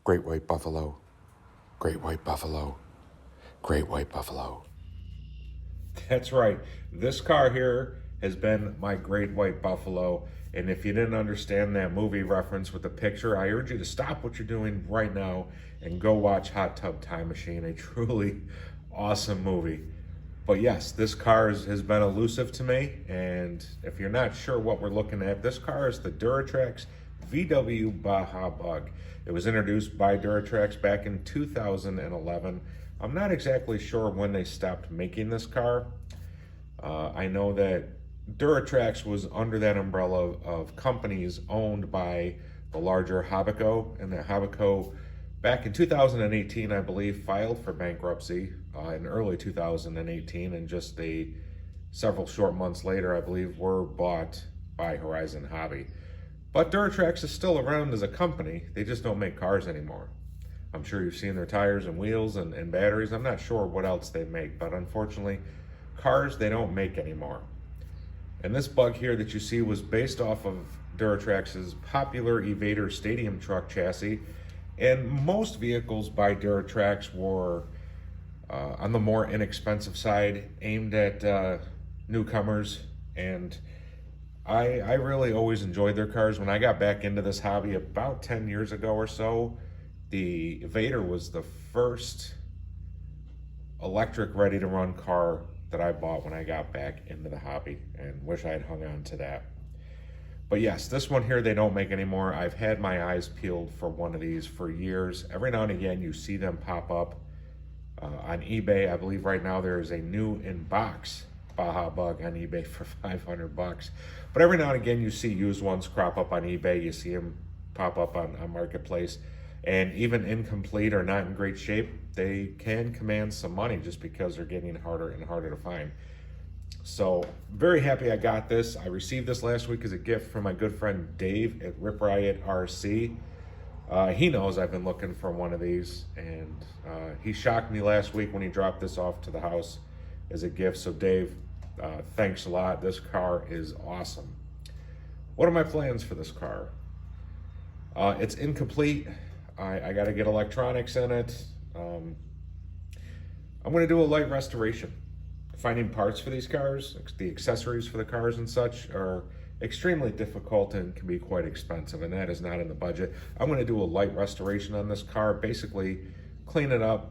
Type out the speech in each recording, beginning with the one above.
Great white buffalo, great white buffalo, great white buffalo. That's right. This car here has been my great white buffalo. And if you didn't understand that movie reference with the picture, I urge you to stop what you're doing right now and go watch Hot Tub Time Machine, a truly awesome movie. But yes, this car has been elusive to me. And if you're not sure what we're looking at, this car is the Duratrax VW Baja Bug. It was introduced by Duratrax back in 2011. I'm not exactly sure when they stopped making this car. I know that Duratrax was under that umbrella of companies owned by the larger Habaco, and that Habaco back in 2018, I believe, filed for bankruptcy in early 2018, and just several short months later, I believe, were bought by Horizon Hobby. But Duratrax is still around as a company. They just don't make cars anymore. I'm sure you've seen their tires and wheels and batteries. I'm not sure what else they make, but unfortunately, cars they don't make anymore. And this Bug here that you see was based off of Duratrax's popular Evader stadium truck chassis. And most vehicles by Duratrax were on the more inexpensive side, aimed at newcomers. And I really always enjoyed their cars. When I got back into this hobby about 10 years ago or so, the Evader was the first electric ready-to-run car that I bought when I got back into the hobby, and wish I had hung on to that. But yes, this one here they don't make anymore. I've had my eyes peeled for one of these for years. Every now and again you see them pop up on eBay. I believe right now there is a new in-box Baja Bug on eBay for 500 bucks. But every now and again you see used ones crop up on eBay. You see them pop up on Marketplace. And even incomplete or not in great shape, they can command some money just because they're getting harder and harder to find. So very happy I got this. I received this last week as a gift from my good friend Dave at Rip Riot RC. He knows I've been looking for one of these, and he shocked me last week when he dropped this off to the house as a gift. So Dave, thanks a lot. This car is awesome. What are my plans for this car? It's incomplete. I got to get electronics in it. I'm going to do a light restoration. Finding parts for these cars, the accessories for the cars and such, are extremely difficult and can be quite expensive, and that is not in the budget. I'm going to do a light restoration on this car, basically clean it up.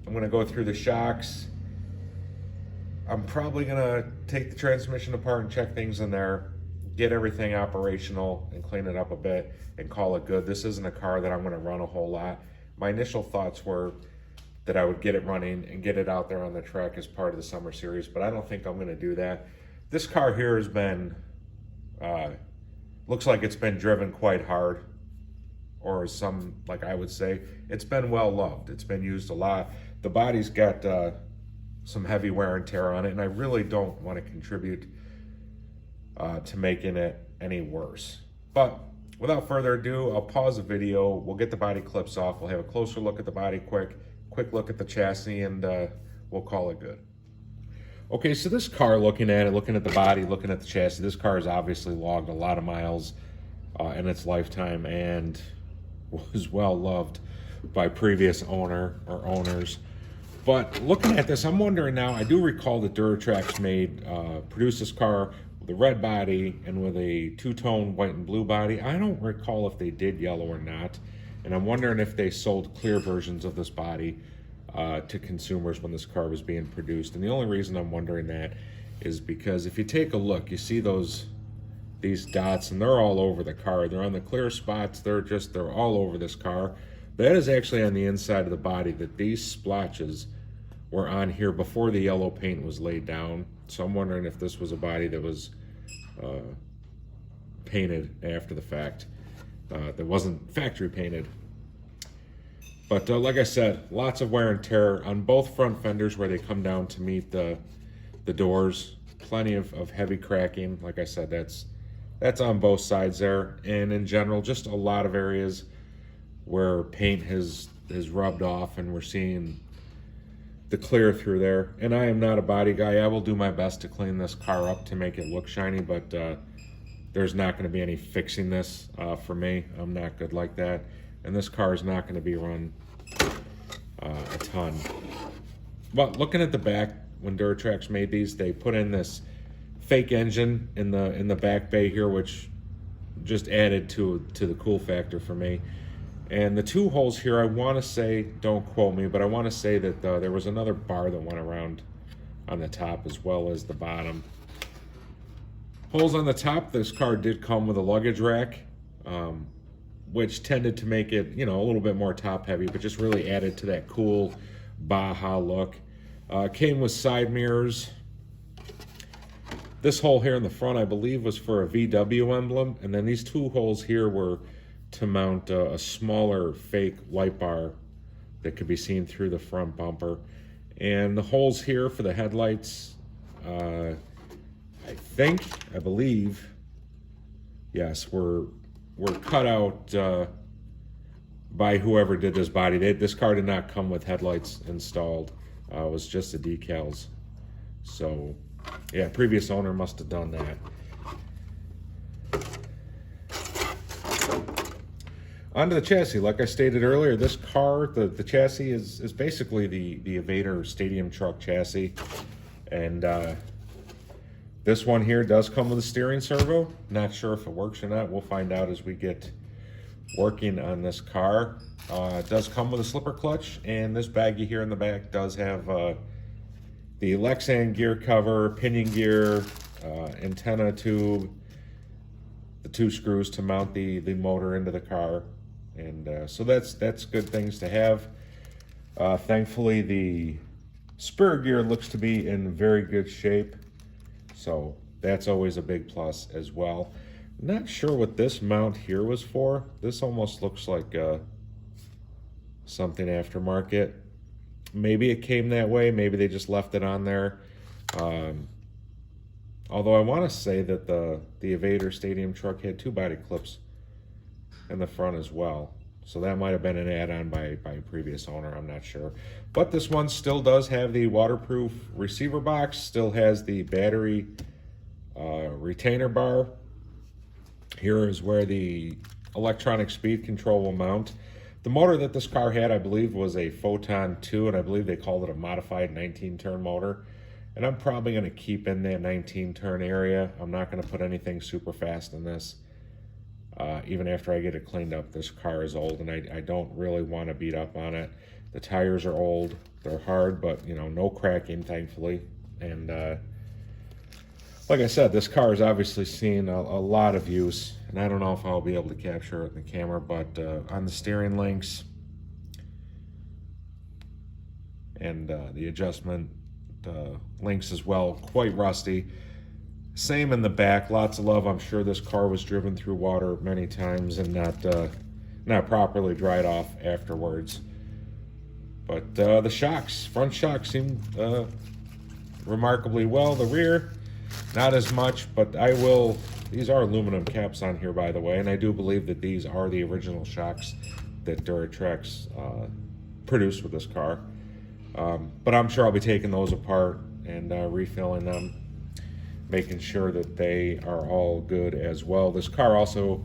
I'm going to go through the shocks. I'm probably going to take the transmission apart and check things in there, get everything operational and clean it up a bit and call it good. This isn't a car that I'm going to run a whole lot. My initial thoughts were that I would get it running and get it out there on the track as part of the summer series, but I don't think I'm going to do that. This car here has been, looks like it's been driven quite hard, or some, like I would say, it's been well loved. It's been used a lot. The body's got some heavy wear and tear on it, and I really don't want to contribute to making it any worse. But without further ado, I'll pause the video. We'll get the body clips off. We'll have a closer look at the body, quick look at the chassis, and we'll call it good. Okay, so this car, looking at the body, looking at the chassis, this car has obviously logged a lot of miles in its lifetime and was well loved by previous owners. But looking at this, I'm wondering now, I do recall that Duratrax produced this car with a red body and with a two-tone white and blue body. I don't recall if they did yellow or not. And I'm wondering if they sold clear versions of this body to consumers when this car was being produced. And the only reason I'm wondering that is because if you take a look, you see these dots, and they're all over the car. They're on the clear spots. They're all over this car. That is actually on the inside of the body, that these splotches were on here before the yellow paint was laid down. So I'm wondering if this was a body that was painted after the fact. That wasn't factory painted. But like I said, lots of wear and tear on both front fenders where they come down to meet the doors. Plenty of heavy cracking. Like I said, that's on both sides there. And in general, just a lot of areas where paint has rubbed off, and we're seeing the clear through there. And I am not a body guy. I will do my best to clean this car up to make it look shiny, but there's not going to be any fixing this for me. I'm not good like that. and this car is not going to be run a ton. But looking at the back, when Duratrax made these, they put in this fake engine in the back bay here, which just added to the cool factor for me. And the two holes here, I want to say, don't quote me, but I want to say that there was another bar that went around on the top as well as the bottom. Holes on the top, this car did come with a luggage rack, which tended to make it, you know, a little bit more top heavy, but just really added to that cool Baja look. Came with side mirrors. This hole here in the front, I believe, was for a VW emblem, and then these two holes here were to mount a smaller fake light bar that could be seen through the front bumper. And the holes here for the headlights, I believe, yes, were cut out by whoever did this body. This car did not come with headlights installed. It was just the decals. So, yeah, previous owner must have done that. Onto the chassis. Like I stated earlier, this car, the chassis is basically the Evader Stadium Truck chassis. And this one here does come with a steering servo. Not sure if it works or not. We'll find out as we get working on this car. It does come with a slipper clutch, and this baggie here in the back does have the Lexan gear cover, pinion gear, antenna tube, the two screws to mount the motor into the car. And so that's good things to have. Thankfully, the Spur Gear looks to be in very good shape, so that's always a big plus as well. Not sure what this mount here was for. This almost looks like something aftermarket. Maybe it came that way. Maybe they just left it on there. Although I want to say that the Evader Stadium Truck had two body clips in the front as well. So that might have been an add-on by a previous owner, I'm not sure. But this one still does have the waterproof receiver box, still has the battery retainer bar. Here is where the electronic speed control will mount. The motor that this car had, I believe, was a Photon 2, and I believe they called it a modified 19-turn motor. And I'm probably going to keep in that 19-turn area. I'm not going to put anything super fast in this. Even after I get it cleaned up, this car is old, and I don't really want to beat up on it. The tires are old, they're hard, but you know, no cracking, thankfully. And like I said, this car has obviously seen a lot of use, and I don't know if I'll be able to capture it in the camera, but on the steering links and the adjustment links as well, quite rusty. Same in the back, lots of love. I'm sure this car was driven through water many times and not properly dried off afterwards. But the shocks, front shocks seem remarkably well. The rear, not as much, but these are aluminum caps on here, by the way, and I do believe that these are the original shocks that Duratrax produced with this car. But I'm sure I'll be taking those apart and refilling them, making sure that they are all good as well. This car also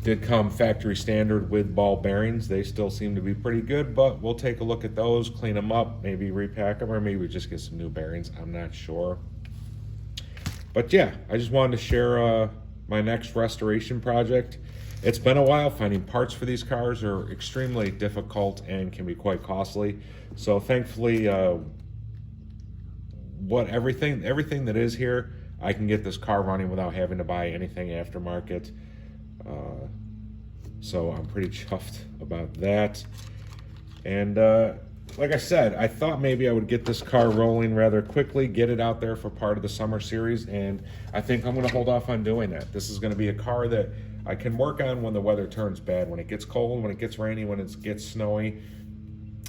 did come factory standard with ball bearings. They still seem to be pretty good, but we'll take a look at those, clean them up, maybe repack them, or maybe just get some new bearings. I'm not sure. But yeah, I just wanted to share my next restoration project. It's been a while. Finding parts for these cars are extremely difficult and can be quite costly. So thankfully, everything that is here, I can get this car running without having to buy anything aftermarket. So I'm pretty chuffed about that. And like I said, I thought maybe I would get this car rolling rather quickly, get it out there for part of the summer series, and I think I'm going to hold off on doing that. This is going to be a car that I can work on when the weather turns bad, when it gets cold, when it gets rainy, when it gets snowy.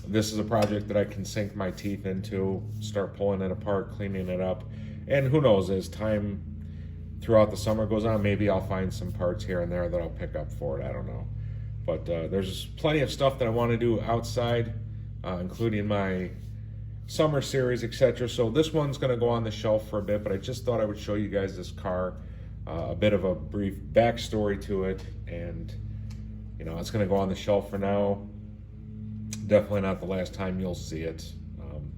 This is a project that I can sink my teeth into, start pulling it apart, cleaning it up. And who knows, as time throughout the summer goes on, maybe I'll find some parts here and there that I'll pick up for it. I don't know. But there's plenty of stuff that I want to do outside, including my summer series, etc. So this one's going to go on the shelf for a bit, but I just thought I would show you guys this car, a bit of a brief backstory to it, and you know, it's going to go on the shelf for now. Definitely not the last time you'll see it.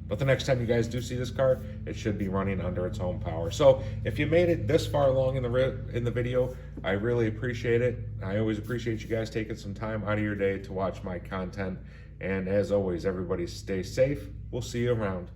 But the next time you guys do see this car, it should be running under its own power. So if you made it this far along in the video, I really appreciate it. I always appreciate you guys taking some time out of your day to watch my content. And as always, everybody stay safe. We'll see you around.